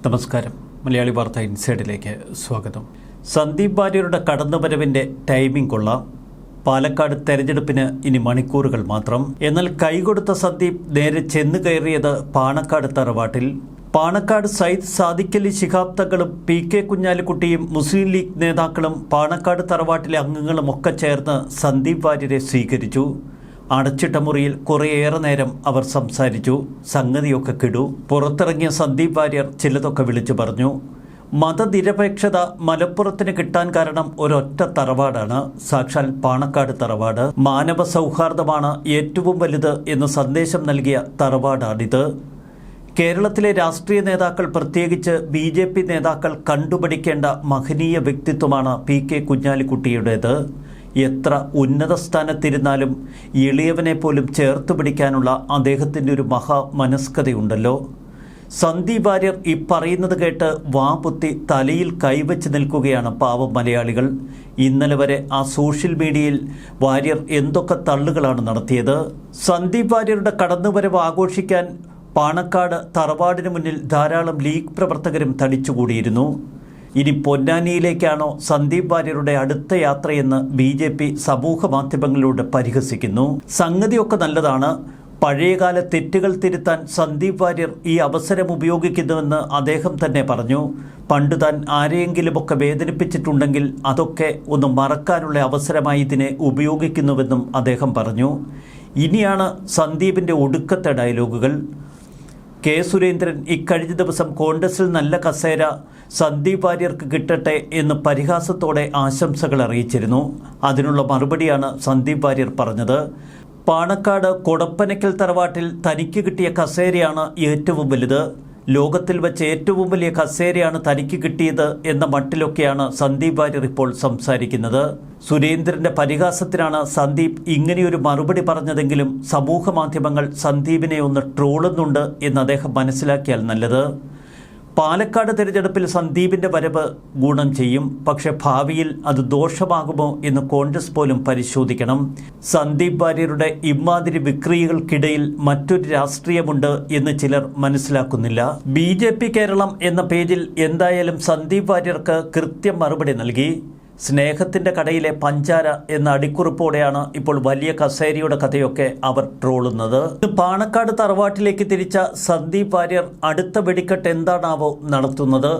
നമസ്കാരം. മലയാളി വാർത്ത ഇൻസൈഡിലേക്ക് സ്വാഗതം. സന്ദീപ് വാര്യരുടെ കടന്നുവരവിൻ്റെ ടൈമിംഗ് കൊള്ളാം. പാലക്കാട് തെരഞ്ഞെടുപ്പിന് ഇനി മണിക്കൂറുകൾ മാത്രം. എന്നാൽ കൈകൊടുത്ത സന്ദീപ് നേരെ ചെന്നു കയറിയത് പാണക്കാട് തറവാട്ടിൽ. പാണക്കാട് സയ്യിദ് സാദിഖലി ശിഹാബ് തങ്ങളും പി കെ കുഞ്ഞാലിക്കുട്ടിയും മുസ്ലിം ലീഗ് നേതാക്കളും പാണക്കാട് തറവാട്ടിലെ അംഗങ്ങളും ഒക്കെ ചേർന്ന് സന്ദീപ് വാര്യരെ സ്വീകരിച്ചു. അടച്ചിട്ട മുറിയിൽ കുറേയേറെ നേരം അവർ സംസാരിച്ചു. സംഗതിയൊക്കെ കിടു. പുറത്തിറങ്ങിയ സന്ദീപ് വാര്യർ ചിലതൊക്കെ വിളിച്ചു പറഞ്ഞു. മതനിരപേക്ഷത മലപ്പുറത്തിന് കിട്ടാൻ കാരണം ഒരൊറ്റ തറവാടാണ്, സാക്ഷാൽ പാണക്കാട് തറവാട്. മാനവ സൗഹാർദ്ദമാണ് ഏറ്റവും വലുത് എന്ന സന്ദേശം നൽകിയ തറവാടാണിത്. കേരളത്തിലെ രാഷ്ട്രീയ നേതാക്കൾ, പ്രത്യേകിച്ച് BJP നേതാക്കൾ കണ്ടുപിടിക്കേണ്ട മഹനീയ വ്യക്തിത്വമാണ് പി കെ കുഞ്ഞാലിക്കുട്ടിയുടേത്. എത്ര ഉന്നത സ്ഥാനത്തിരുന്നാലും എളിയവനെ പോലും ചേർത്ത് പിടിക്കാനുള്ള അദ്ദേഹത്തിൻ്റെ ഒരു മഹാമനസ്കതയുണ്ടല്ലോ. സന്ദീപ് വാര്യർ ഈ പറയുന്നത് കേട്ട് വാപുത്തി തലയിൽ കൈവച്ച് നിൽക്കുകയാണ് പാവം മലയാളികൾ. ഇന്നലെ വരെ ആ സോഷ്യൽ മീഡിയയിൽ വാര്യർ എന്തൊക്കെ തള്ളുകളാണ് നടത്തിയത്. സന്ദീപ് വാര്യരുടെ കടന്നുവരവ് ആഘോഷിക്കാൻ പാണക്കാട് തറവാടിന് മുന്നിൽ ധാരാളം ലീഗ് പ്രവർത്തകരും തടിച്ചുകൂടിയിരുന്നു. ഇനി പൊന്നാനിയിലേക്കാണോ സന്ദീപ് വാര്യരുടെ അടുത്ത യാത്രയെന്ന് BJP സമൂഹ മാധ്യമങ്ങളിലൂടെ പരിഹസിക്കുന്നു. സംഗതിയൊക്കെ നല്ലതാണ്. പഴയകാല തെറ്റുകൾ തിരുത്താൻ സന്ദീപ് വാര്യർ ഈ അവസരം ഉപയോഗിക്കുന്നുവെന്ന് അദ്ദേഹം തന്നെ പറഞ്ഞു. പണ്ട് താൻ ആരെയെങ്കിലുമൊക്കെ വേദനിപ്പിച്ചിട്ടുണ്ടെങ്കിൽ അതൊക്കെ ഒന്ന് മറക്കാനുള്ള അവസരമായി ഇതിനെ ഉപയോഗിക്കുന്നുവെന്നും അദ്ദേഹം പറഞ്ഞു. ഇനിയാണ് സന്ദീപിൻ്റെ ഒടുക്കത്തെ ഡയലോഗുകൾ. കെ സുരേന്ദ്രൻ ഇക്കഴിഞ്ഞ ദിവസം കോൺഗ്രസിൽ നല്ല കസേര സന്ദീപ് വാര്യർക്ക് കിട്ടട്ടെ എന്ന് പരിഹാസത്തോടെ ആശംസകൾ അറിയിച്ചിരുന്നു. അതിനുള്ള മറുപടിയാണ് സന്ദീപ് വാര്യർ പറഞ്ഞത്. പാണക്കാട് കൊടപ്പനയ്ക്കൽ തറവാട്ടിൽ തനിക്ക് കിട്ടിയ കസേരയാണ് ഏറ്റവും വലുത്, ലോകത്തിൽ വെച്ച് ഏറ്റവും വലിയ കസേരയാണ് തനിക്ക് കിട്ടിയത് എന്ന മട്ടിലൊക്കെയാണ് സന്ദീപ് വാര്യർ ഇപ്പോൾ സംസാരിക്കുന്നത്. സുരേന്ദ്രന്റെ പരിഹാസത്തിനാണ് സന്ദീപ് ഇങ്ങനെയൊരു മറുപടി പറഞ്ഞതെങ്കിലും സമൂഹ മാധ്യമങ്ങൾ സന്ദീപിനെ ഒന്ന് ട്രോളുന്നുണ്ട് എന്ന് അദ്ദേഹം മനസ്സിലാക്കിയാൽ നല്ലത്. പാലക്കാട് തിരഞ്ഞെടുപ്പിൽ സന്ദീപിൻ്റെ വരവ് ഗുണം ചെയ്യും, പക്ഷെ ഭാവിയിൽ അത് ദോഷമാകുമോ എന്ന് കോൺഗ്രസ് പോലും പരിശോധിക്കണം. സന്ദീപ് വാര്യരുടെ ഇമാതിരി വിക്രിയകൾക്കിടയിൽ മറ്റൊരു രാഷ്ട്രീയമുണ്ട് എന്ന് ചിലർ മനസ്സിലാക്കുന്നില്ല. BJP കേരളം എന്ന പേജിൽ എന്തായാലും സന്ദീപ് വാര്യർക്ക് കൃത്യം മറുപടി നൽകി. സ്നേഹത്തിൻ്റെ കടയിലെ പഞ്ചാര എന്ന അടിക്കുറിപ്പോടെയാണ് ഇപ്പോൾ വലിയ കസേരയുടെ കഥയൊക്കെ അവർ ട്രോളുന്നത്. പാണക്കാട് തറവാട്ടിലേക്ക് തിരിച്ച സന്ദീപ് വാര്യർ അടുത്ത വെടിക്കെട്ട് എന്താണാവോ നടത്തുന്നത്.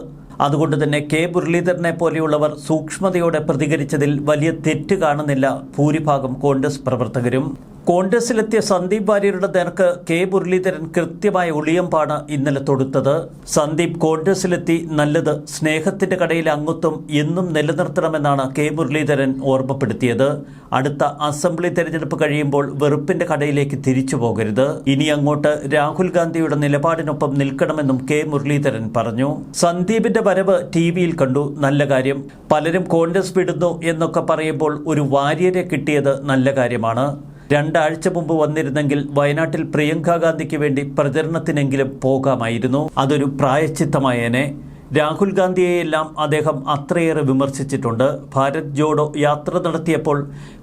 അതുകൊണ്ട് തന്നെ കെ മുരളീധരനെ പോലെയുള്ളവർ സൂക്ഷ്മതയോടെ പ്രതികരിച്ചതിൽ വലിയ തെറ്റ് കാണുന്നില്ല ഭൂരിഭാഗം കോൺഗ്രസ് പ്രവർത്തകരും. കോൺഗ്രസിലെത്തിയ സന്ദീപ് വാര്യരുടെ നേർക്ക് കെ മുരളീധരൻ കൃത്യമായ ഒളിയമ്പാണ് ഇന്നലെ തൊടുത്തത്. സന്ദീപ് കോൺഗ്രസിലെത്തി നല്ലത്, സ്നേഹത്തിന്റെ കടയിലെ അംഗത്വം എന്നും നിലനിർത്തണമെന്നാണ് കെ മുരളീധരൻ ഓർമ്മപ്പെടുത്തിയത്. അടുത്ത അസംബ്ലി തെരഞ്ഞെടുപ്പ് കഴിയുമ്പോൾ വെറുപ്പിന്റെ കടയിലേക്ക് തിരിച്ചു പോകരുത്, ഇനി അങ്ങോട്ട് രാഹുൽ ഗാന്ധിയുടെ നിലപാടിനൊപ്പം നിൽക്കണമെന്നും കെ മുരളീധരൻ പറഞ്ഞു. സന്ദീപിന്റെ വരവ് TVയിൽ കണ്ടു, നല്ല കാര്യം. പലരും കോൺഗ്രസ് വിടുന്നു എന്നൊക്കെ പറയുമ്പോൾ ഒരു വാര്യരെ കിട്ടിയത് നല്ല കാര്യമാണ്. 2 ആഴ്ച മുമ്പ് വന്നിരുന്നെങ്കിൽ വയനാട്ടിൽ പ്രിയങ്ക ഗാന്ധിക്ക് വേണ്ടി പ്രചരണത്തിനെങ്കിലും പോകാമായിരുന്നു. അതൊരു പ്രായശ്ചിത്തമായേനെ. രാഹുൽ ഗാന്ധിയെയെല്ലാം അദ്ദേഹം അത്രയേറെ വിമർശിച്ചിട്ടുണ്ട്. ഭാരത് ജോഡോ യാത്ര നടത്തിയപ്പോൾ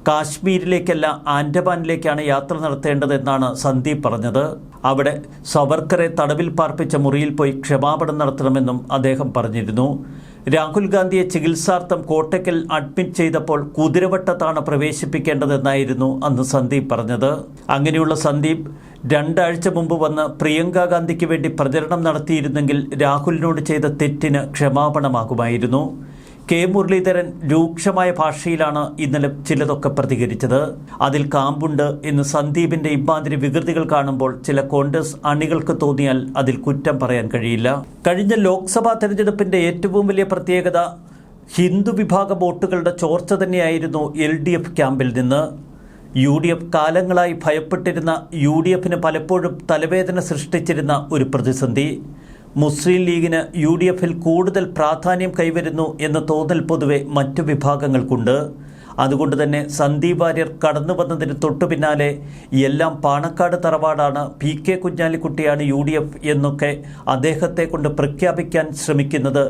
കാശ്മീരിലേക്കല്ല ആൻഡമാനിലേക്കാണ് യാത്ര നടത്തേണ്ടതെന്നാണ് സന്ദീപ് പറഞ്ഞത്. അവിടെ സവർക്കറെ തടവിൽ പാർപ്പിച്ച മുറിയിൽ പോയി ക്ഷമാപണം നടത്തണമെന്നും അദ്ദേഹം പറഞ്ഞിരുന്നു. രാഹുൽ ഗാന്ധിയെ ചികിത്സാർത്ഥം കോട്ടയ്ക്കൽ അഡ്മിറ്റ് ചെയ്തപ്പോൾ കുതിരവട്ടത്താണ് പ്രവേശിപ്പിക്കേണ്ടതെന്നായിരുന്നു അന്ന് സന്ദീപ് പറഞ്ഞത്. അങ്ങനെയുള്ള സന്ദീപ് 2 ആഴ്ച മുമ്പ് വന്ന് പ്രിയങ്ക ഗാന്ധിക്ക് വേണ്ടി പ്രചരണം നടത്തിയിരുന്നെങ്കിൽ രാഹുലിനോട് ചെയ്ത തെറ്റിന് ക്ഷമാപണമാകുമായിരുന്നു. കെ മുരളീധരൻ രൂക്ഷമായ ഭാഷയിലാണ് ഇന്നലെ ചിലതൊക്കെ പ്രതികരിച്ചത്. അതിൽ കാമ്പുണ്ട് എന്ന് സന്ദീപിന്റെ ഇമാതിരി വികൃതികൾ കാണുമ്പോൾ ചില കോൺഗ്രസ് അണികൾക്ക് തോന്നിയാൽ അതിൽ കുറ്റം പറയാൻ കഴിയില്ല. കഴിഞ്ഞ ലോക്സഭാ തെരഞ്ഞെടുപ്പിന്റെ ഏറ്റവും വലിയ പ്രത്യേകത ഹിന്ദു വിഭാഗ വോട്ടുകളുടെ ചോർച്ച തന്നെയായിരുന്നു LDF ക്യാമ്പിൽ നിന്ന്. UDF കാലങ്ങളായി ഭയപ്പെട്ടിരുന്ന UDFന് പലപ്പോഴും തലവേദന സൃഷ്ടിച്ചിരുന്ന ഒരു പ്രതിസന്ധി. മുസ്ലിം ലീഗിന് UDFൽ കൂടുതൽ പ്രാധാന്യം കൈവരുന്നു എന്ന തോന്നൽ പൊതുവെ മറ്റു വിഭാഗങ്ങൾക്കുണ്ട്. അതുകൊണ്ട് തന്നെ സന്ദീപ് വാര്യർ കടന്നു വന്നതിന് തൊട്ടു പിന്നാലെ എല്ലാം പാണക്കാട് തറവാടാണ്, പി കെ കുഞ്ഞാലിക്കുട്ടിയാണ് UDF എന്നൊക്കെ അദ്ദേഹത്തെ കൊണ്ട് പ്രഖ്യാപിക്കാൻ ശ്രമിക്കുന്നത്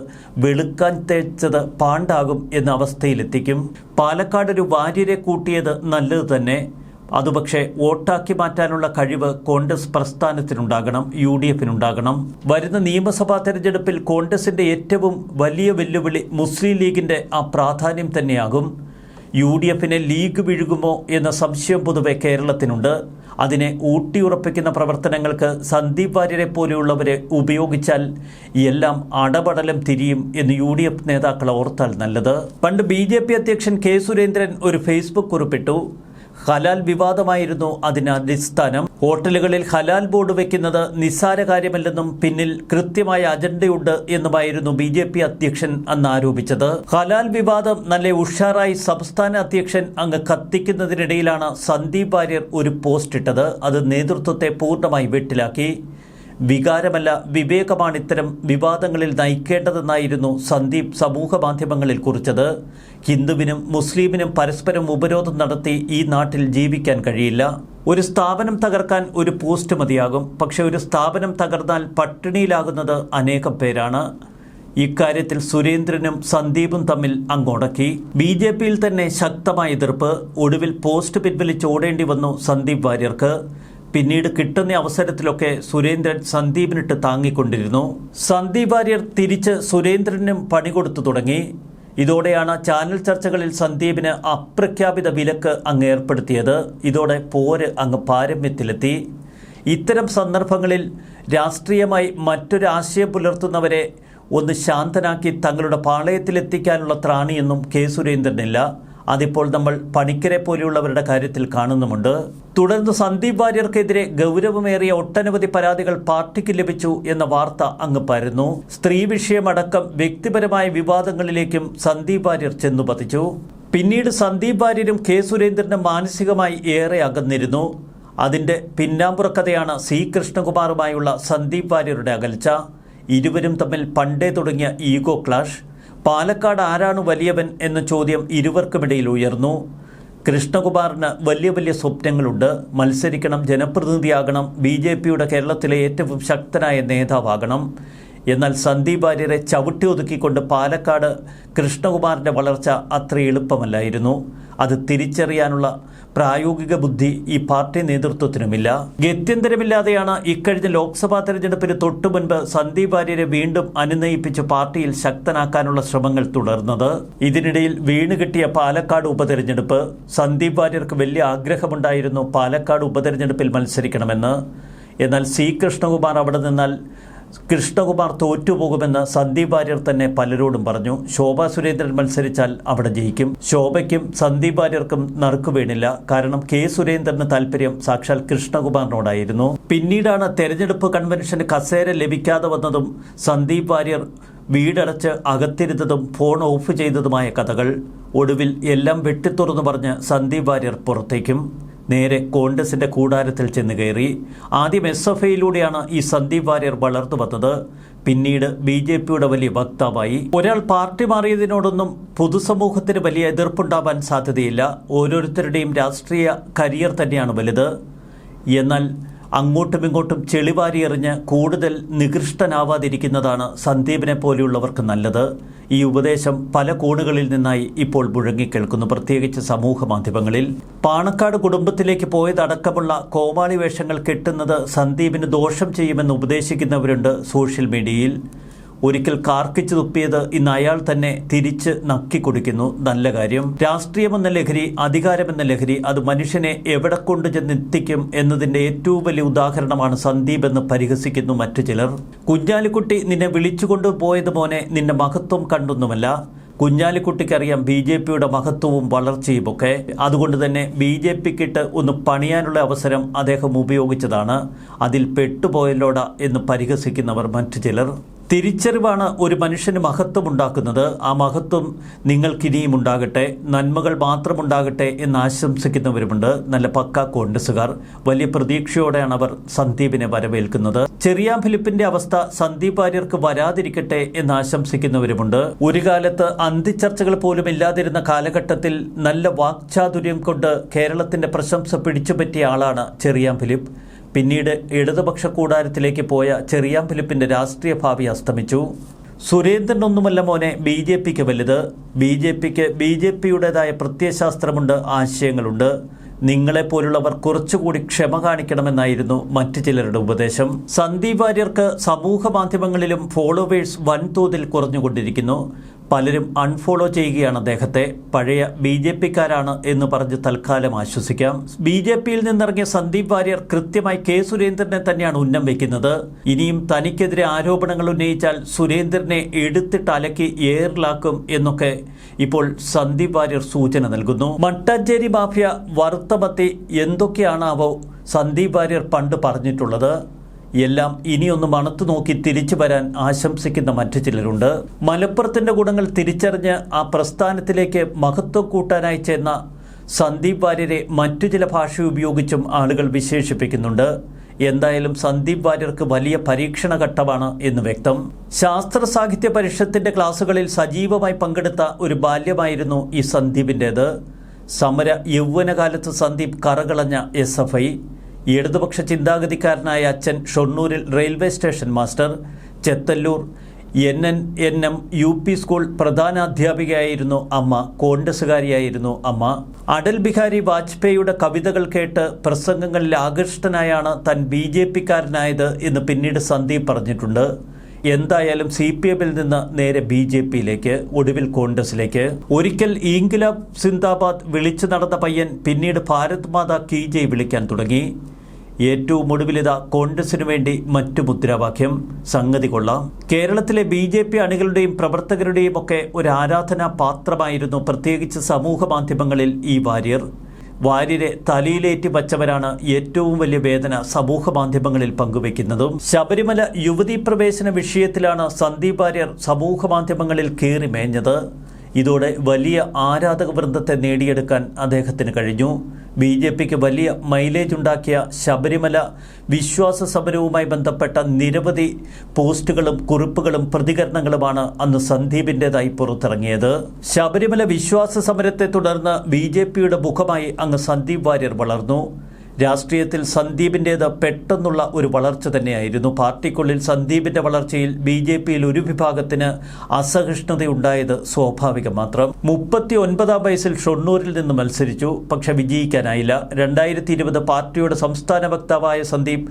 വെളുക്കാൻ തേച്ചത് പാണ്ടാകും എന്ന അവസ്ഥയിലെത്തിക്കും. പാലക്കാട് ഒരു വാര്യരെ കൂട്ടിയത് നല്ലത് തന്നെ. അത് പക്ഷേ വോട്ടാക്കി മാറ്റാനുള്ള കഴിവ് കോൺഗ്രസ് പ്രസ്ഥാനത്തിനുണ്ടാകണം, UDF-നുണ്ടാകണം. വരുന്ന നിയമസഭാ തെരഞ്ഞെടുപ്പിൽ കോൺഗ്രസിന്റെ ഏറ്റവും വലിയ വെല്ലുവിളി മുസ്ലിം ലീഗിന്റെ ആ പ്രാധാന്യം തന്നെയാകും. UDF-നെ ലീഗ് വിഴുകുമോ എന്ന സംശയം പൊതുവെ കേരളത്തിനുണ്ട്. അതിനെ ഊട്ടിയുറപ്പിക്കുന്ന പ്രവർത്തനങ്ങൾക്ക് സന്ദീപ് വാര്യരെ പോലെയുള്ളവരെ ഉപയോഗിച്ചാൽ എല്ലാം അടപടലം തിരിയും എന്ന് UDF നേതാക്കൾ ഓർത്താൽ നല്ലത്. പണ്ട് BJP അധ്യക്ഷൻ K. സുരേന്ദ്രൻ ഒരു ഫേസ്ബുക്ക് കുറിപ്പിട്ടു. ഹലാൽ വിവാദമായിരുന്നു അതിന് അടിസ്ഥാനം. ഹോട്ടലുകളിൽ ഹലാൽ ബോർഡ് വെക്കുന്നത് നിസ്സാര കാര്യമല്ലെന്നും പിന്നിൽ കൃത്യമായ അജണ്ടയുണ്ട് എന്നുമായിരുന്നു BJP അധ്യക്ഷൻ അന്ന് ആരോപിച്ചത്. ഹലാൽ വിവാദം നല്ല ഉഷാറായി സംസ്ഥാന അധ്യക്ഷൻ അങ്ങ് കത്തിക്കുന്നതിനിടയിലാണ് സന്ദീപ് വാര്യർ ഒരു പോസ്റ്റ് ഇട്ടത്. അത് നേതൃത്വത്തെ പൂർണ്ണമായി വെട്ടിലാക്കി. വികാരമല്ല, വിവേകമാണ് ഇത്തരം വിവാദങ്ങളിൽ നയിക്കേണ്ടതെന്നായിരുന്നു സന്ദീപ് സമൂഹ മാധ്യമങ്ങളിൽ കുറിച്ചത്. ഹിന്ദുവിനും മുസ്ലിമിനും പരസ്പരം ഉപരോധം നടത്തി ഈ നാട്ടിൽ ജീവിക്കാൻ കഴിയില്ല. ഒരു സ്ഥാപനം തകർക്കാൻ ഒരു പോസ്റ്റ് മതിയാകും. പക്ഷെ ഒരു സ്ഥാപനം തകർന്നാൽ പട്ടിണിയിലാകുന്നത് അനേകം പേരാണ്. ഇക്കാര്യത്തിൽ സുരേന്ദ്രനും സന്ദീപും തമ്മിൽ അങ്ങോടക്കി. BJP-യിൽ തന്നെ ശക്തമായ എതിർപ്പ്. ഒടുവിൽ പോസ്റ്റ് പിൻവലിച്ച് ഓടേണ്ടി വന്നു സന്ദീപ് വാര്യർക്ക്. പിന്നീട് കിട്ടുന്ന അവസരത്തിലൊക്കെ സുരേന്ദ്രൻ സന്ദീപിനിട്ട് താങ്ങിക്കൊണ്ടിരുന്നു. സന്ദീപ് വാര്യർ തിരിച്ച് സുരേന്ദ്രനും പണി കൊടുത്തു തുടങ്ങി. ഇതോടെയാണ് ചാനൽ ചർച്ചകളിൽ സന്ദീപിന് അപ്രഖ്യാപിത വിലക്ക് അങ്ങ് ഏർപ്പെടുത്തിയത്. ഇതോടെ പോര് അങ്ങ് പാരമ്യത്തിലെത്തി. ഇത്തരം സന്ദർഭങ്ങളിൽ രാഷ്ട്രീയമായി മറ്റൊരു ആശയം പുലർത്തുന്നവരെ ഒന്ന് ശാന്തനാക്കി തങ്ങളുടെ പാളയത്തിലെത്തിക്കാനുള്ള ത്രാണിയൊന്നും K. സുരേന്ദ്രനില്ല. അതിപ്പോൾ നമ്മൾ പണിക്കരെ പോലെയുള്ളവരുടെ കാര്യത്തിൽ കാണുന്നുമുണ്ട്. തുടർന്ന് സന്ദീപ് വാര്യർക്കെതിരെ ഗൗരവമേറിയ ഒട്ടനവധി പരാതികൾ പാർട്ടിക്ക് ലഭിച്ചു എന്ന വാർത്ത അങ്ങ് പരന്നു. സ്ത്രീ വിഷയമടക്കം വ്യക്തിപരമായ വിവാദങ്ങളിലേക്കും സന്ദീപ് വാര്യർ ചെന്നു പതിച്ചു. പിന്നീട് സന്ദീപ് വാര്യരും K. സുരേന്ദ്രനും മാനസികമായി ഏറെ അകന്നിരുന്നു. അതിൻ്റെ പിന്നാമ്പുറക്കഥയാണ് C. കൃഷ്ണകുമാറുമായുള്ള സന്ദീപ് വാര്യരുടെ അകൽച്ച. ഇരുവരും തമ്മിൽ പണ്ടേ തുടങ്ങിയ ഈഗോ ക്ലാഷ്. പാലക്കാട് ആരാണ് വലിയവൻ എന്ന ചോദ്യം ഇരുവർക്കുമിടയിൽ ഉയർന്നു. കൃഷ്ണകുമാറിന് വലിയ വലിയ സ്വപ്നങ്ങളുണ്ട്. മത്സരിക്കണം, ജനപ്രതിനിധിയാകണം, BJP-യുടെ കേരളത്തിലെ ഏറ്റവും ശക്തനായ നേതാവാകണം. എന്നാൽ സന്ദീപ് വാര്യരെ ചവിട്ടി ഒതുക്കിക്കൊണ്ട് പാലക്കാട് കൃഷ്ണകുമാറിൻ്റെ വളർച്ച അത്ര എളുപ്പമല്ലായിരുന്നു. അത് തിരിച്ചറിയാനുള്ള പ്രായോഗിക ബുദ്ധി ഈ പാർട്ടി നേതൃത്വത്തിനുമില്ല. ഗത്യന്തരമില്ലാതെയാണ് ഇക്കഴിഞ്ഞ ലോക്സഭാ തെരഞ്ഞെടുപ്പിന് തൊട്ടു മുൻപ് സന്ദീപ് വാര്യരെ വീണ്ടും അനുനയിപ്പിച്ച് പാർട്ടിയിൽ ശക്തനാക്കാനുള്ള ശ്രമങ്ങൾ തുടർന്നത്. ഇതിനിടയിൽ വീണുകിട്ടിയ പാലക്കാട് ഉപതെരഞ്ഞെടുപ്പ്. സന്ദീപ് വാര്യർക്ക് വലിയ ആഗ്രഹമുണ്ടായിരുന്നു പാലക്കാട് ഉപതെരഞ്ഞെടുപ്പിൽ മത്സരിക്കണമെന്ന്. എന്നാൽ C. കൃഷ്ണകുമാർ അവിടെ നിന്നാൽ കൃഷ്ണകുമാർ തോറ്റുപോകുമെന്ന് സന്ദീപ് വാര്യർ തന്നെ പലരോടും പറഞ്ഞു. ശോഭാ സുരേന്ദ്രൻ മത്സരിച്ചാൽ അവിടെ ജയിക്കും. ശോഭയ്ക്കും സന്ദീപ് വാര്യർക്കും നറുക്കു വീണില്ല. കാരണം K. സുരേന്ദ്രന് താല്പര്യം സാക്ഷാൽ കൃഷ്ണകുമാറിനോടായിരുന്നു. പിന്നീടാണ് തെരഞ്ഞെടുപ്പ് കൺവെൻഷന് കസേര ലഭിക്കാതെ വന്നതും സന്ദീപ് വാര്യർ വീടടച്ച് അകത്തിരുന്നതും ഫോൺ ഓഫ് ചെയ്തതുമായ കഥകൾ. ഒടുവിൽ എല്ലാം വെട്ടിത്തുറന്നു പറഞ്ഞ് സന്ദീപ് വാര്യർ പുറത്തേക്കും നേരെ കോൺഗ്രസിന്റെ കൂടാരത്തിൽ ചെന്ന് കയറി. ആദ്യം SFIയിലൂടെയാണ് ഈ സന്ദീപ് വാര്യർ വളർന്നു വന്നത്. പിന്നീട് BJP-യുടെ വലിയ വക്താവായി. ഒരാൾ പാർട്ടി മാറിയതിനോടൊന്നും പൊതുസമൂഹത്തിന് വലിയ എതിർപ്പുണ്ടാവാൻ സാധ്യതയില്ല. ഓരോരുത്തരുടെയും രാഷ്ട്രീയ കരിയർ തന്നെയാണ് വലുത്. എന്നാൽ അങ്ങോട്ടും ഇങ്ങോട്ടും ചെളിവാരി എറിഞ്ഞ് കൂടുതൽ നികൃഷ്ടനാവാതിരിക്കുന്നതാണ് സന്ദീപിനെ പോലെയുള്ളവർക്ക് നല്ലത്. ഈ ഉപദേശം പല കോണുകളിൽ നിന്നായി ഇപ്പോൾ മുഴങ്ങിക്കേൾക്കുന്നു, പ്രത്യേകിച്ച് സമൂഹ മാധ്യമങ്ങളിൽ. പാണക്കാട് കുടുംബത്തിലേക്ക് പോയതടക്കമുള്ള കോമാളി വേഷങ്ങൾ കെട്ടുന്നത് സന്ദീപിന് ദോഷം ചെയ്യുമെന്ന് ഉപദേശിക്കുന്നവരുണ്ട് സോഷ്യൽ മീഡിയയിൽ. ഒരിക്കൽ കാർക്കിച്ചു തുപ്പിയത് ഇന്ന് അയാൾ തന്നെ തിരിച്ച് നക്കി കുടിക്കുന്നു. നല്ല കാര്യം. രാഷ്ട്രീയമെന്ന ലഹരി, അധികാരമെന്ന ലഹരി, അത് മനുഷ്യനെ എവിടെ കൊണ്ടു ചെന്നെത്തിക്കും എന്നതിൻ്റെ ഏറ്റവും വലിയ ഉദാഹരണമാണ് സന്ദീപ് എന്ന് പരിഹസിക്കുന്നു മറ്റു ചിലർ. കുഞ്ഞാലിക്കുട്ടി നിന്നെ വിളിച്ചുകൊണ്ട് പോയത് മോനെ നിന്റെ മഹത്വം കണ്ടൊന്നുമല്ല. കുഞ്ഞാലിക്കുട്ടിക്കറിയാം BJP-യുടെ മഹത്വവും വളർച്ചയുമൊക്കെ. അതുകൊണ്ട് തന്നെ BJP-ക്കിട്ട് ഒന്ന് പണിയാനുള്ള അവസരം അദ്ദേഹം ഉപയോഗിച്ചതാണ്. അതിൽ പെട്ടുപോയല്ലോട എന്ന് പരിഹസിക്കുന്നവർ മറ്റു ചിലർ. തിരിച്ചറിവാണ് ഒരു മനുഷ്യന് മഹത്വമുണ്ടാക്കുന്നത്. ആ മഹത്വം നിങ്ങൾക്കിനിയും ഉണ്ടാകട്ടെ, നന്മകൾ മാത്രമുണ്ടാകട്ടെ എന്ന് ആശംസിക്കുന്നവരുമുണ്ട്. നല്ല പക്ക കോൺഗ്രസുകാർ. വലിയ പ്രതീക്ഷയോടെയാണ് അവർ സന്ദീപിനെ വരവേൽക്കുന്നത്. ചെറിയാൻ ഫിലിപ്പിന്റെ അവസ്ഥ സന്ദീപ് വാര്യർക്ക് വരാതിരിക്കട്ടെ എന്ന് ആശംസിക്കുന്നവരുമുണ്ട്. ഒരു കാലത്ത് അന്തിച്ചർച്ചകൾ പോലും ഇല്ലാതിരുന്ന കാലഘട്ടത്തിൽ നല്ല വാക്ചാതുര്യം കൊണ്ട് കേരളത്തിന്റെ പ്രശംസ പിടിച്ചുപറ്റിയ ആളാണ് ചെറിയാൻ ഫിലിപ്പ്. പിന്നീട് ഇടതുപക്ഷ കൂടാരത്തിലേക്ക് പോയ ചെറിയാൻ ഫിലിപ്പിന്റെ രാഷ്ട്രീയ ഭാവി അസ്തമിച്ചു. സുരേന്ദ്രനൊന്നുമല്ല മോനെ BJP-ക്ക് വലുത്. BJP-ക്ക് BJP-യുടേതായ പ്രത്യയശാസ്ത്രമുണ്ട്, ആശയങ്ങളുണ്ട്. നിങ്ങളെപ്പോലുള്ളവർ കുറച്ചുകൂടി ക്ഷമ കാണിക്കണമെന്നായിരുന്നു മറ്റു ചിലരുടെ ഉപദേശം. സന്ദീപ് വാര്യർക്ക് സമൂഹ മാധ്യമങ്ങളിലും ഫോളോവേഴ്സ് വൻതോതിൽ കുറഞ്ഞുകൊണ്ടിരിക്കുന്നു. പലരും അൺഫോളോ ചെയ്യുകയാണ് അദ്ദേഹത്തെ. പഴയ BJP-ക്കാരാണ് എന്ന് പറഞ്ഞ് തൽക്കാലം ആശ്വസിക്കാം. BJP-യിൽ നിന്നിറങ്ങിയ സന്ദീപ് വാര്യർ കൃത്യമായി കെ സുരേന്ദ്രനെ തന്നെയാണ് ഉന്നം വയ്ക്കുന്നത്. ഇനിയും തനിക്കെതിരെ ആരോപണങ്ങൾ ഉന്നയിച്ചാൽ സുരേന്ദ്രനെ എടുത്തിട്ട് അലക്കി എയറിലാക്കും എന്നൊക്കെ ഇപ്പോൾ സന്ദീപ് വാര്യർ സൂചന നൽകുന്നു. മട്ടാഞ്ചേരി മാഫിയ, വറുത്തമത്തി എന്തൊക്കെയാണാവോ സന്ദീപ് വാര്യർ പണ്ട് പറഞ്ഞിട്ടുള്ളത്. എല്ലാം ഇനിയൊന്ന് മണത്തു നോക്കി തിരിച്ചു വരാൻ ആശംസിക്കുന്ന മറ്റു ചിലരുണ്ട്. മലപ്പുറത്തിന്റെ ഗുണങ്ങൾ തിരിച്ചറിഞ്ഞ് ആ പ്രസ്ഥാനത്തിലേക്ക് മഹത്വം കൂട്ടാനായി ചെന്ന സന്ദീപ് വാര്യരെ മറ്റു ചില ഭാഷ ഉപയോഗിച്ചും ആളുകൾ വിശേഷിപ്പിക്കുന്നുണ്ട്. എന്തായാലും സന്ദീപ് വാര്യർക്ക് വലിയ പരീക്ഷണഘട്ടമാണ് എന്ന് വ്യക്തം. ശാസ്ത്ര സാഹിത്യ പരിഷത്തിന്റെ ക്ലാസുകളിൽ സജീവമായി പങ്കെടുത്ത ഒരു ബാല്യമായിരുന്നു ഈ സന്ദീപിൻ്റേത്. സമര യൗവനകാലത്ത് സന്ദീപ് കറകളഞ്ഞ SFI. ഇടതുപക്ഷ ചിന്താഗതിക്കാരനായ അച്ഛൻ ഷൊർണൂരിൽ railway station master. Chethallur NNM UP school പ്രധാനാധ്യാപികയായിരുന്നു അമ്മ. കോൺഗ്രസുകാരിയായിരുന്നു അമ്മ. അടൽ ബിഹാരി വാജ്പേയിയുടെ കവിതകൾ കേട്ട് പ്രസംഗങ്ങളിൽ ആകൃഷ്ടനായാണ് താൻ BJP-ക്കാരനായത് എന്ന് പിന്നീട് സന്ദീപ് പറഞ്ഞിട്ടുണ്ട്. എന്തായാലും CPM-ൽ നിന്ന് നേരെ BJP-യിലേക്ക്, ഒടുവിൽ കോൺഗ്രസിലേക്ക്. ഒരിക്കൽ ഇൻക്ലാബ് സിന്ദാബാദ് വിളിച്ചു നടന്ന പയ്യൻ പിന്നീട് ഭാരത് മാതാ കീ ജയ് വിളിക്കാൻ തുടങ്ങി. ഏറ്റവും ഒടുവിലിതാ കോൺഗ്രസിനു വേണ്ടി മറ്റു മുദ്രാവാക്യം. സംഗതി കൊള്ളാം. കേരളത്തിലെ BJP അണികളുടെയും പ്രവർത്തകരുടെയും ഒക്കെ ഒരു ആരാധനാ പാത്രമായിരുന്നു പ്രത്യേകിച്ച് സമൂഹ മാധ്യമങ്ങളിൽ ഈ വാര്യർ. വാര്യരെ തലയിലേറ്റി വച്ചവരാണ് ഏറ്റവും വലിയ വേദന സമൂഹ മാധ്യമങ്ങളിൽ പങ്കുവെക്കുന്നതും. ശബരിമല യുവതീ പ്രവേശന വിഷയത്തിലാണ് സന്ദീപ് വാര്യർ സമൂഹ മാധ്യമങ്ങളിൽ കയറി മേഞ്ഞത്. ഇതോടെ വലിയ ആരാധക വൃന്ദത്തെ നേടിയെടുക്കാൻ അദ്ദേഹത്തിന് കഴിഞ്ഞു. BJP-ക്ക് വലിയ മൈലേജ് ഉണ്ടാക്കിയ ശബരിമല വിശ്വാസ സമരവുമായി ബന്ധപ്പെട്ട നിരവധി പോസ്റ്റുകളും കുറിപ്പുകളും പ്രതികരണങ്ങളുമാണ് അന്ന് സന്ദീപിൻ്റെതായി പുറത്തിറങ്ങിയത്. ശബരിമല വിശ്വാസ സമരത്തെ തുടർന്ന് BJP-യുടെ മുഖമായി അങ്ങ് സന്ദീപ് വാര്യർ വളർന്നു. രാഷ്ട്രീയത്തിൽ സന്ദീപിൻ്റേത് പെട്ടെന്നുള്ള ഒരു വളർച്ച തന്നെയായിരുന്നു. പാർട്ടിക്കുള്ളിൽ സന്ദീപിൻ്റെ വളർച്ചയിൽ BJP-യിൽ ഒരു വിഭാഗത്തിന് അസഹിഷ്ണുതയുണ്ടായത് സ്വാഭാവികം മാത്രം. 39-ാം വയസ്സിൽ ഷൊർണൂരിൽ നിന്ന് മത്സരിച്ചു. പക്ഷെ വിജയിക്കാനായില്ല. 2020 പാർട്ടിയുടെ സംസ്ഥാന വക്താവായ സന്ദീപ്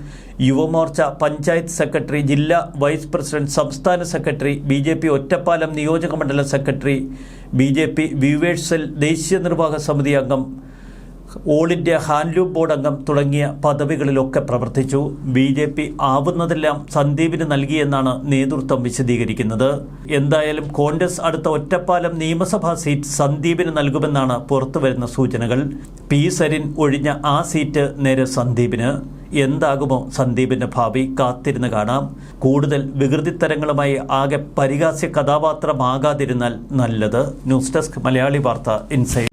യുവമോർച്ച പഞ്ചായത്ത് സെക്രട്ടറി, ജില്ലാ വൈസ് പ്രസിഡന്റ്, സംസ്ഥാന സെക്രട്ടറി, BJP ഒറ്റപ്പാലം നിയോജകമണ്ഡലം സെക്രട്ടറി, BJP വ്യൂവേഴ്സ് സെൽ ദേശീയ നിർവാഹക സമിതി അംഗം, ഓൾ ഇന്ത്യ ഹാൻഡ്ലൂം ബോർഡ് അംഗം തുടങ്ങിയ പദവികളിലൊക്കെ പ്രവർത്തിച്ചു. BJP ആവുന്നതെല്ലാം സന്ദീപിന് നൽകിയെന്നാണ് നേതൃത്വം വിശദീകരിക്കുന്നത്. എന്തായാലും കോൺഗ്രസ് അടുത്ത ഒറ്റപ്പാലം നിയമസഭാ സീറ്റ് സന്ദീപിന് നൽകുമെന്നാണ് പുറത്തുവരുന്ന സൂചനകൾ. P. സരിൻ ഒഴിഞ്ഞ ആ സീറ്റ് നേരെ സന്ദീപിന്. എന്താകുമോ സന്ദീപിന്റെ ഭാവി? കാത്തിരുന്ന് കാണാം. കൂടുതൽ വികൃതിത്തരങ്ങളുമായി ആകെ പരിഹാസ്യ കഥാപാത്രമാകാതിരുന്നാൽ നല്ലത്. ന്യൂസ് ഡെസ്ക് മലയാളി വാർത്ത ഇൻസൈഡ്.